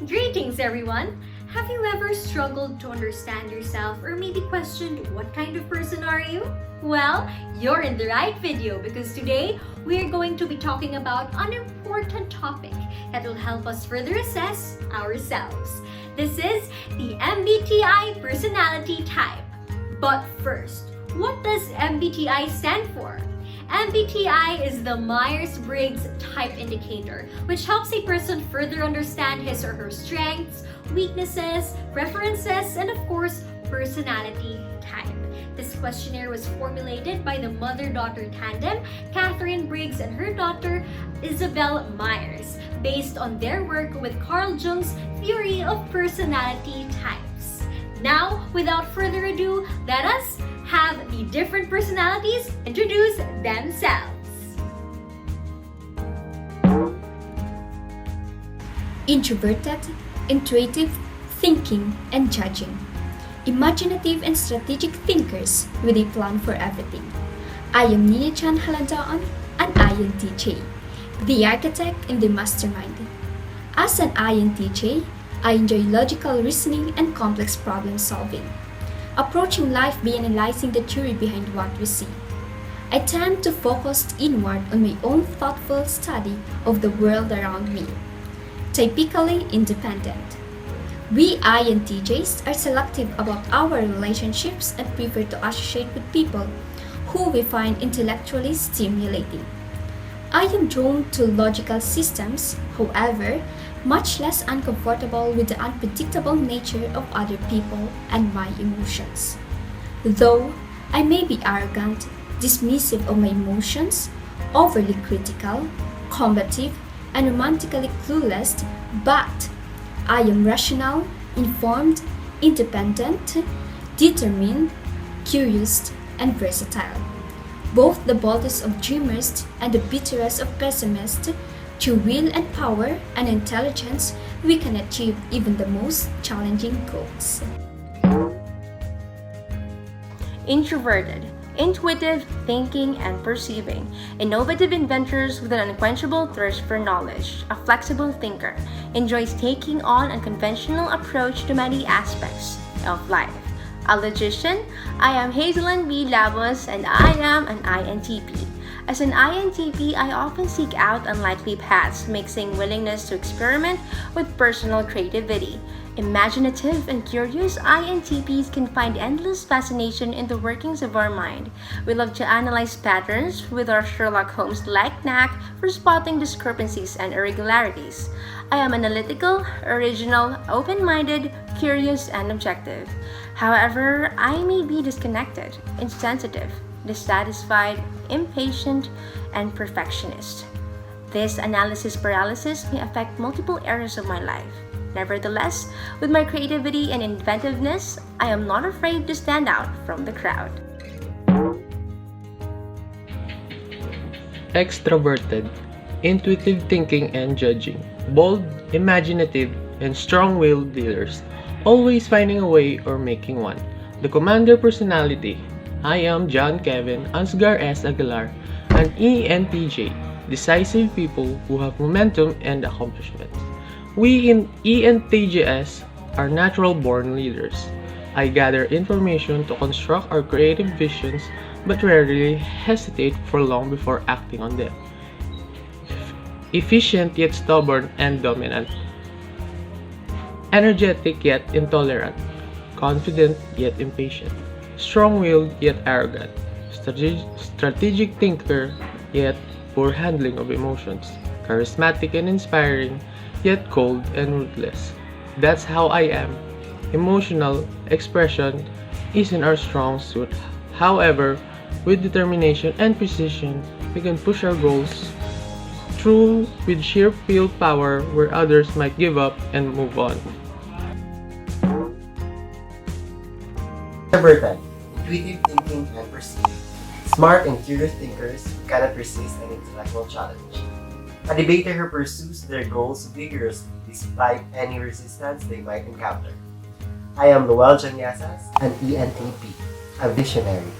Greetings, everyone! Have you ever struggled to understand yourself or maybe questioned what kind of person are you? Well, you're in the right video because today we're going to be talking about an important topic that will help us further assess ourselves. This is the MBTI personality type. But first, what does MBTI stand for? MBTI is the Myers-Briggs Type Indicator, which helps a person further understand his or her strengths, weaknesses, preferences, and of course, personality type. This questionnaire was formulated by the mother-daughter tandem, Katherine Briggs and her daughter, Isabel Myers, based on their work with Carl Jung's theory of personality types. Now, without further ado, let us have the different personalities introduce themselves. Introverted, intuitive, thinking, and judging. Imaginative and strategic thinkers with a plan for everything. I am Nia Chan Halandaan, an INTJ, the architect in the mastermind. As an INTJ, I enjoy logical reasoning and complex problem solving, approaching life by analyzing the theory behind what we see. I tend to focus inward on my own thoughtful study of the world around me. Typically independent. We INTJs are selective about our relationships and prefer to associate with people who we find intellectually stimulating. I am drawn to logical systems, however, much less uncomfortable with the unpredictable nature of other people and my emotions. Though I may be arrogant, dismissive of my emotions, overly critical, combative, and romantically clueless, but I am rational, informed, independent, determined, curious, and versatile. Both the boldest of dreamers and the bitterest of pessimists, through will and power and intelligence, we can achieve even the most challenging goals. Introverted, intuitive, thinking and perceiving, innovative inventors with an unquenchable thirst for knowledge, a flexible thinker, enjoys taking on an unconventional approach to many aspects of life. A logician, I am Hazelyn B. Labos and I am an INTP. As an INTP, I often seek out unlikely paths, mixing willingness to experiment with personal creativity. Imaginative and curious, INTPs can find endless fascination in the workings of our mind. We love to analyze patterns with our Sherlock Holmes-like knack for spotting discrepancies and irregularities. I am analytical, original, open-minded, curious, and objective. However, I may be disconnected, insensitive, dissatisfied, impatient, and perfectionist. This analysis paralysis may affect multiple areas of my life. Nevertheless, with my creativity and inventiveness, I am not afraid to stand out from the crowd. Extroverted, intuitive thinking and judging, bold, imaginative, and strong-willed leaders, always finding a way or making one. The commander personality. I am John Kevin Ansgar S. Aguilar, an ENTJ, decisive people who have momentum and accomplishments. We in ENTJs are natural-born leaders. I gather information to construct our creative visions but rarely hesitate for long before acting on them. Efficient yet stubborn and dominant. Energetic yet intolerant. Confident yet impatient. Strong-willed yet arrogant, strategic thinker yet poor handling of emotions, charismatic and inspiring yet cold and ruthless. That's how I am. Emotional expression isn't our strong suit. However, with determination and precision, we can push our goals through with sheer willpower where others might give up and move on. Introverted, intuitive thinking and perceiving. Smart and curious thinkers who cannot resist an intellectual challenge. A debater who pursues their goals vigorously despite any resistance they might encounter. I am Luel Janyasas, an ENTP, a visionary.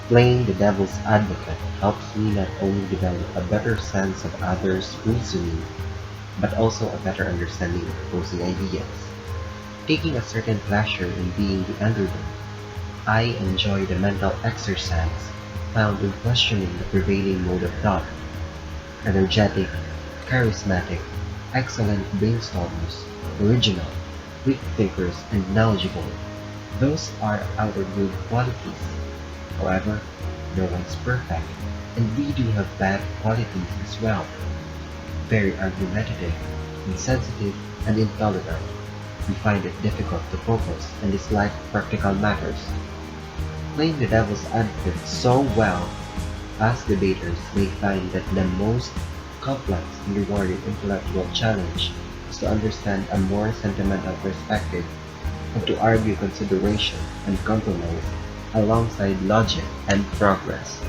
Playing the devil's advocate helps me not only develop a better sense of others' reasoning, but also a better understanding of opposing ideas. Taking a certain pleasure in being the underdog, I enjoy the mental exercise found in questioning the prevailing mode of thought. Energetic, charismatic, excellent brainstormers, original, quick thinkers, and knowledgeable. Those are our good qualities. However, no one's perfect, and we do have bad qualities as well. Very argumentative, insensitive, and intolerant. We find it difficult to focus and dislike practical matters. Playing the devil's advocate so well, us debaters may find that the most complex and rewarding intellectual challenge is to understand a more sentimental perspective and to argue consideration and compromise alongside logic and progress.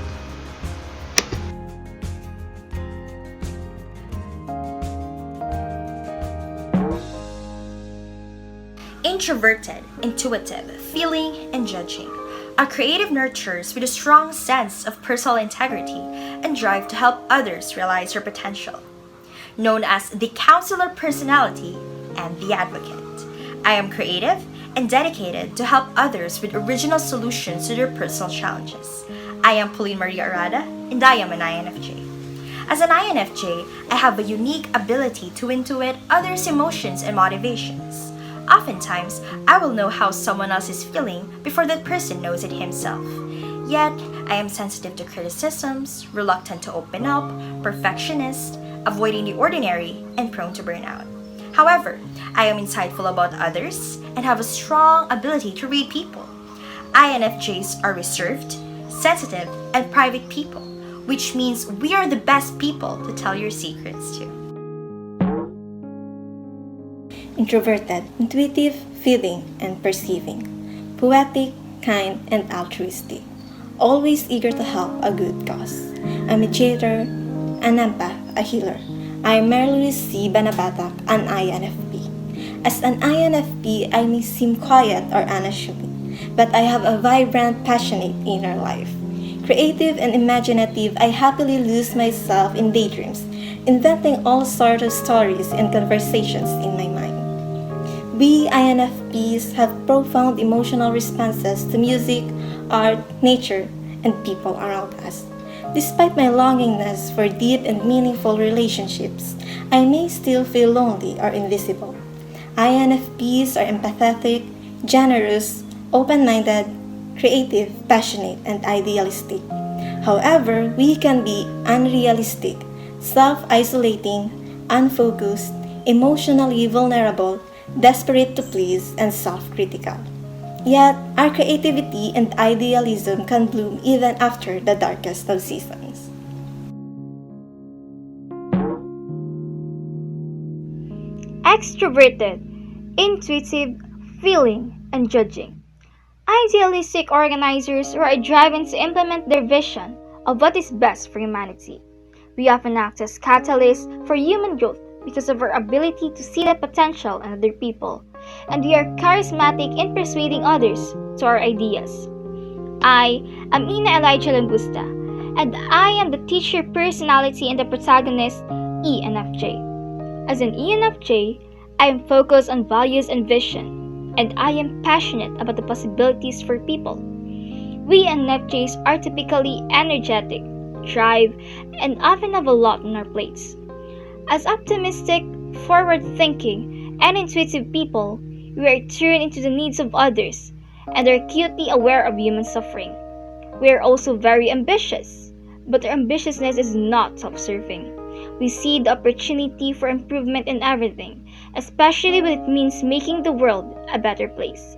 Introverted, intuitive, feeling, and judging. A creative nurtures with a strong sense of personal integrity and drive to help others realize their potential. Known as the counselor personality and the advocate. I am creative and dedicated to help others with original solutions to their personal challenges. I am Pauline Maria Arada, and I am an INFJ. As an INFJ, I have a unique ability to intuit others' emotions and motivations. Oftentimes, I will know how someone else is feeling before that person knows it himself. Yet, I am sensitive to criticisms, reluctant to open up, perfectionist, avoiding the ordinary, and prone to burnout. However, I am insightful about others and have a strong ability to read people. INFJs are reserved, sensitive, and private people, which means we are the best people to tell your secrets to. Introverted, intuitive, feeling, and perceiving. Poetic, kind, and altruistic. Always eager to help a good cause. A mediator, an empath, a healer. I'm Mary C. Banabatak, an INFP. As an INFP, I may seem quiet or unassuming, but I have a vibrant, passionate inner life. Creative and imaginative, I happily lose myself in daydreams, inventing all sorts of stories and conversations in my mind. We INFPs have profound emotional responses to music, art, nature, and people around us. Despite my longingness for deep and meaningful relationships, I may still feel lonely or invisible. INFPs are empathetic, generous, open-minded, creative, passionate, and idealistic. However, we can be unrealistic, self-isolating, unfocused, emotionally vulnerable, desperate to please, and self-critical. Yet, our creativity and idealism can bloom even after the darkest of seasons. Extroverted, intuitive, feeling, and judging. Idealistic organizers who are driven to implement their vision of what is best for humanity. We often act as catalysts for human growth because of our ability to see the potential in other people, and we are charismatic in persuading others to our ideas. I am Ina Elijah Langusta, and I am the teacher personality and the protagonist ENFJ. As an ENFJ, I am focused on values and vision, and I am passionate about the possibilities for people. We ENFJs are typically energetic, drive, and often have a lot on our plates. As optimistic, forward-thinking, and intuitive people, we are tuned into the needs of others and are acutely aware of human suffering. We are also very ambitious, but our ambitiousness is not self-serving. We see the opportunity for improvement in everything, especially when it means making the world a better place.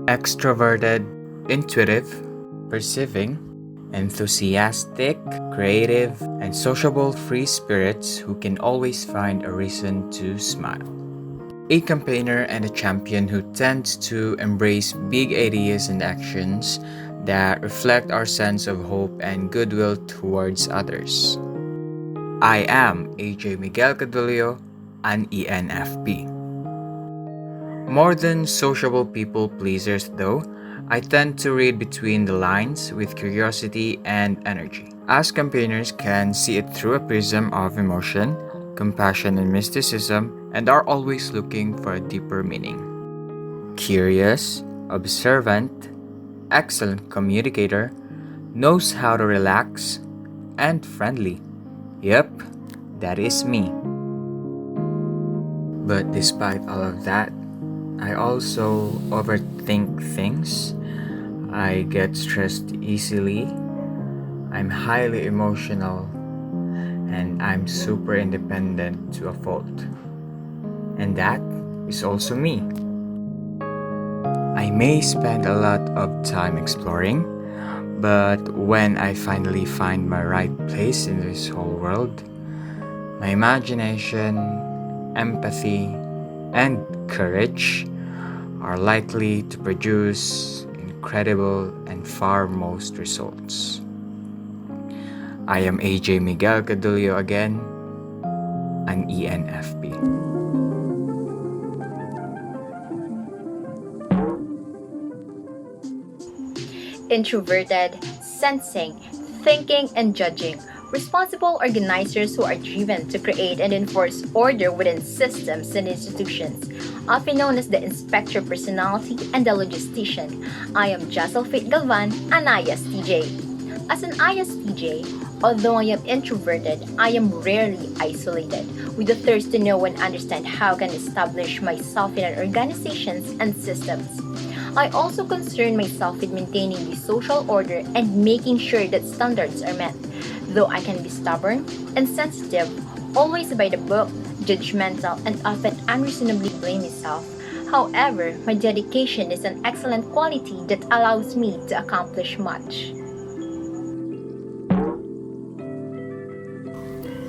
Extroverted, intuitive, perceiving, enthusiastic, creative, and sociable free spirits who can always find a reason to smile. A campaigner and a champion who tends to embrace big ideas and actions that reflect our sense of hope and goodwill towards others. I am AJ Miguel Cadulio, an ENFP. More than sociable people pleasers though, I tend to read between the lines with curiosity and energy. as campaigners can see it through a prism of emotion, compassion, and mysticism, and are always looking for a deeper meaning. Curious, observant, excellent communicator, knows how to relax, and friendly. Yep, that is me. But despite all of that, I also overthink things. I get stressed easily. I'm highly emotional. And I'm super independent to a fault. And that is also me. I may spend a lot of time exploring, but when I finally find my right place in this whole world, my imagination, empathy, and courage are likely to produce incredible and far most results. I am AJ Miguel Cadulio again, an ENFP. Introverted, sensing, thinking, and judging. Responsible organizers who are driven to create and enforce order within systems and institutions, often known as the inspector personality and the logistician. I am Jessel Faith Galvan, an ISTJ. As an ISTJ, although I am introverted, I am rarely isolated, with a thirst to know and understand how I can establish myself in organizations and systems. I also concern myself with maintaining the social order and making sure that standards are met. Though I can be stubborn and sensitive, always by the book, judgmental, and often unreasonably blame myself. However, my dedication is an excellent quality that allows me to accomplish much.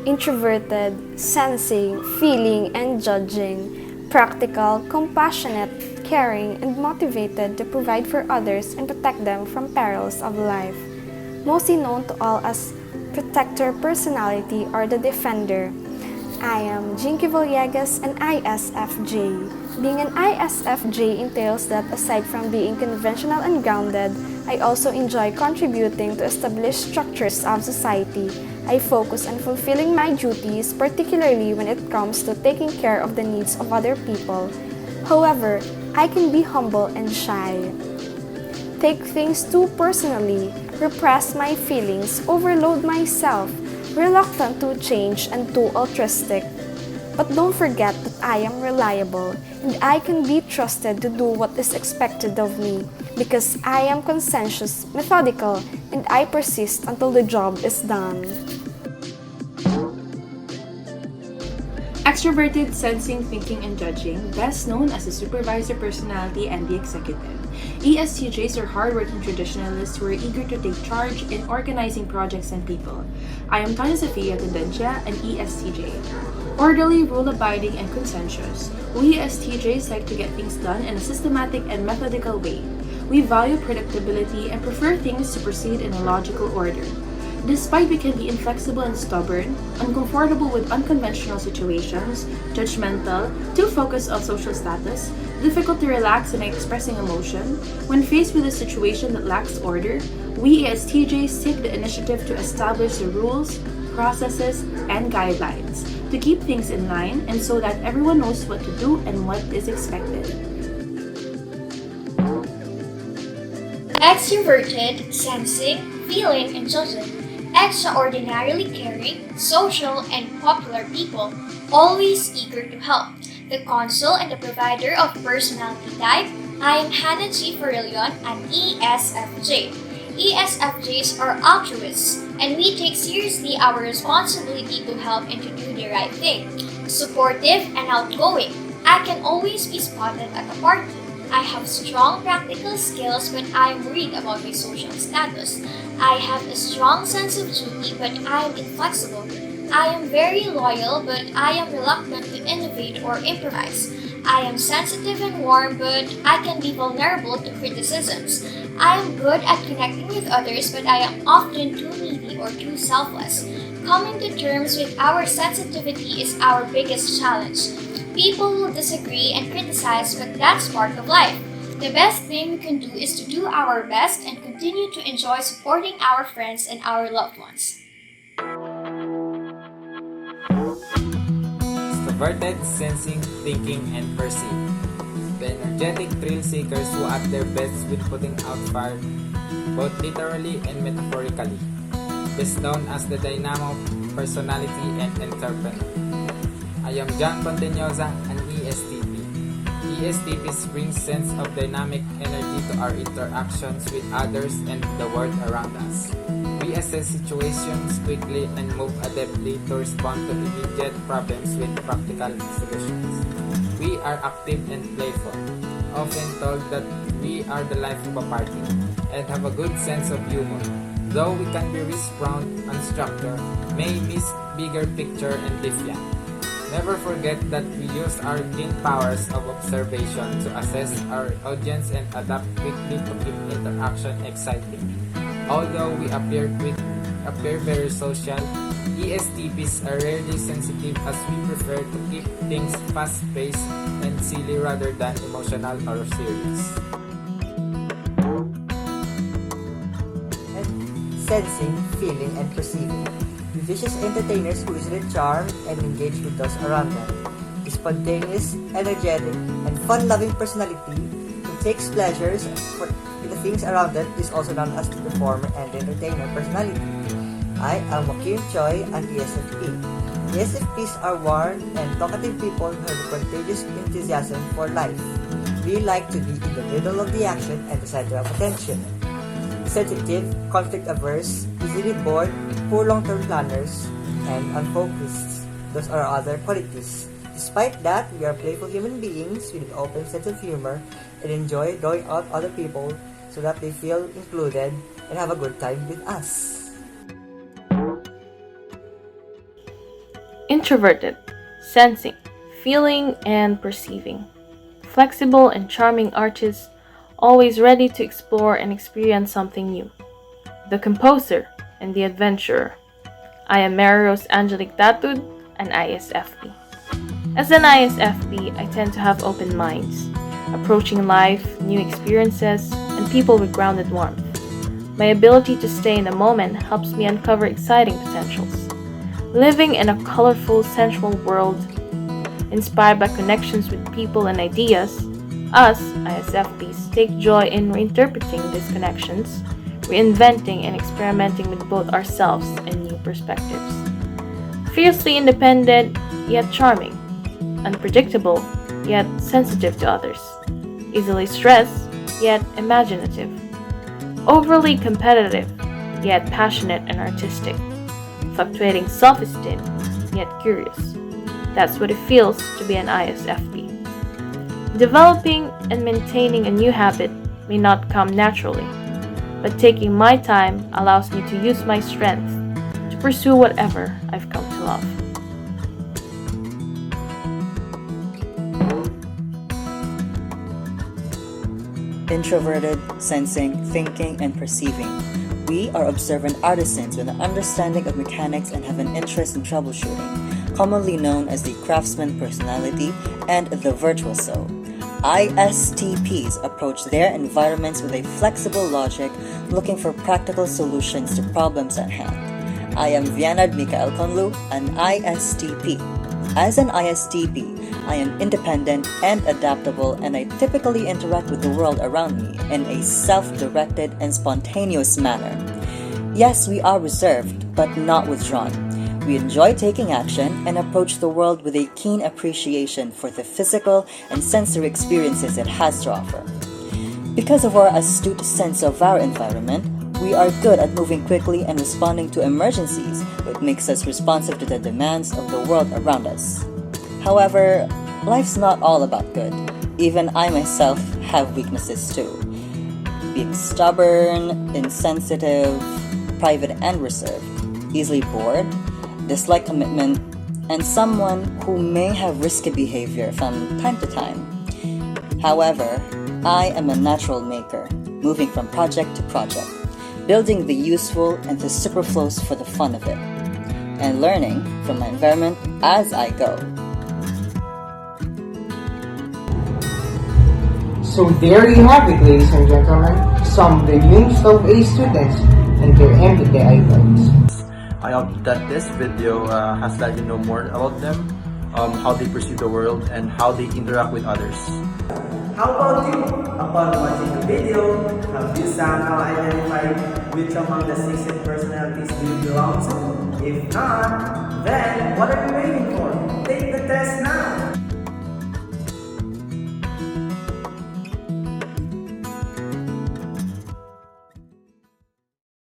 Introverted, sensing, feeling, and judging, practical, compassionate, caring, and motivated to provide for others and protect them from perils of life. Mostly known to all as protector personality or the defender. I am Jinky Villegas, an ISFJ. Being an ISFJ entails that aside from being conventional and grounded, I also enjoy contributing to established structures of society. I focus on fulfilling my duties, particularly when it comes to taking care of the needs of other people. However, I can be humble and shy, take things too personally, repress my feelings, overload myself, reluctant to change, and too altruistic. But don't forget that I am reliable and I can be trusted to do what is expected of me because I am conscientious, methodical, and I persist until the job is done. Extroverted, sensing, thinking, and judging, best known as the supervisor personality and the executive. ESTJs are hardworking traditionalists who are eager to take charge in organizing projects and people. I am Tanya Sofia Tendencia, an ESTJ. Orderly, rule-abiding, and conscientious, we ESTJs like to get things done in a systematic and methodical way. We value predictability and prefer things to proceed in a logical order. Despite we can be inflexible and stubborn, uncomfortable with unconventional situations, judgmental, too focused on social status, difficult to relax in expressing emotion, when faced with a situation that lacks order, we ESTJs take the initiative to establish the rules, processes, and guidelines to keep things in line and so that everyone knows what to do and what is expected. Extroverted, sensing, feeling, and judging. Extraordinarily caring, social, and popular people, always eager to help. The consul and the provider of personality type, I am Hannah G. Farillion, an ESFJ. ESFJs are altruists, and we take seriously our responsibility to help and to do the right thing. Supportive and outgoing, I can always be spotted at a party. I have strong practical skills when I am worried about my social status. I have a strong sense of duty, but I am inflexible. I am very loyal, but I am reluctant to innovate or improvise. I am sensitive and warm, but I can be vulnerable to criticisms. I am good at connecting with others, but I am often too needy or too selfless. Coming to terms with our sensitivity is our biggest challenge. People will disagree and criticize, but that's part of life. The best thing we can do is to do our best and continue to enjoy supporting our friends and our loved ones. Extroverted, sensing, thinking, and perceiving. The energetic thrill seekers who at their best with putting out fire, both literally and metaphorically. Best known as the dynamo personality and entrepreneur. I am John Ponteñosa, an ESTP. ESTPs bring sense of dynamic energy to our interactions with others and the world around us. We assess situations quickly and move adeptly to respond to immediate problems with practical solutions. We are active and playful, often told that we are the life of a party, and have a good sense of humor. Though we can be risk-prone and structured, may miss bigger picture and different. Never forget that we use our keen powers of observation to assess our audience and adapt quickly to keep interaction exciting. Although we appear very social, ESTPs are rarely sensitive as we prefer to keep things fast-paced and silly rather than emotional or serious. Sensing, feeling, and perceiving. Vicious entertainers who easily charm and engage with those around them. A spontaneous, energetic, and fun-loving personality who takes pleasures with the things around them is also known as the performer and entertainer personality. I am Joaquin Choi, an ESFP. ESFPs are warm and talkative people who have a contagious enthusiasm for life. We like to be in the middle of the action and the center of attention. Sensitive, conflict-averse, easily bored, poor long-term planners, and unfocused. Those are other qualities. Despite that, we are playful human beings with an open sense of humor and enjoy drawing out other people so that they feel included and have a good time with us. Introverted, sensing, feeling, and perceiving. Flexible and charming artist, always ready to explore and experience something new. The composer and the adventurer. I am Mary Rose Angelique Datud, an ISFP. As an ISFP, I tend to have open minds, approaching life, new experiences, and people with grounded warmth. My ability to stay in the moment helps me uncover exciting potentials. Living in a colorful, sensual world, inspired by connections with people and ideas, us, ISFPs, take joy in reinterpreting these connections, reinventing and experimenting with both ourselves and new perspectives. Fiercely independent, yet charming. Unpredictable, yet sensitive to others. Easily stressed, yet imaginative. Overly competitive, yet passionate and artistic. Fluctuating self-esteem, yet curious. That's what it feels to be an ISFP. Developing and maintaining a new habit may not come naturally, but taking my time allows me to use my strength to pursue whatever I've come to love. Introverted, sensing, thinking, and perceiving. We are observant artisans with an understanding of mechanics and have an interest in troubleshooting, commonly known as the craftsman personality and the virtuoso. ISTPs approach their environments with a flexible logic, looking for practical solutions to problems at hand. I am Vianad Mikael Conlu, an ISTP. As an ISTP, I am independent and adaptable, and I typically interact with the world around me in a self-directed and spontaneous manner. Yes, we are reserved, but not withdrawn. We enjoy taking action and approach the world with a keen appreciation for the physical and sensory experiences it has to offer. Because of our astute sense of our environment, we are good at moving quickly and responding to emergencies, which makes us responsive to the demands of the world around us. However, life's not all about good. Even I myself have weaknesses too. Being stubborn, insensitive, private and reserved, easily bored, dislike commitment, and someone who may have risky behavior from time to time. However, I am a natural maker, moving from project to project, building the useful and the superfluous for the fun of it, and learning from my environment as I go. So there you have it, ladies and gentlemen, some reviews of A students and their MBTI types. I hope that this video has let you know more about them, how they perceive the world, and how they interact with others. How about you? Upon watching the video, have you somehow identified which among the 16 personalities do you belong to? If not, then what are you waiting for? Take the test now!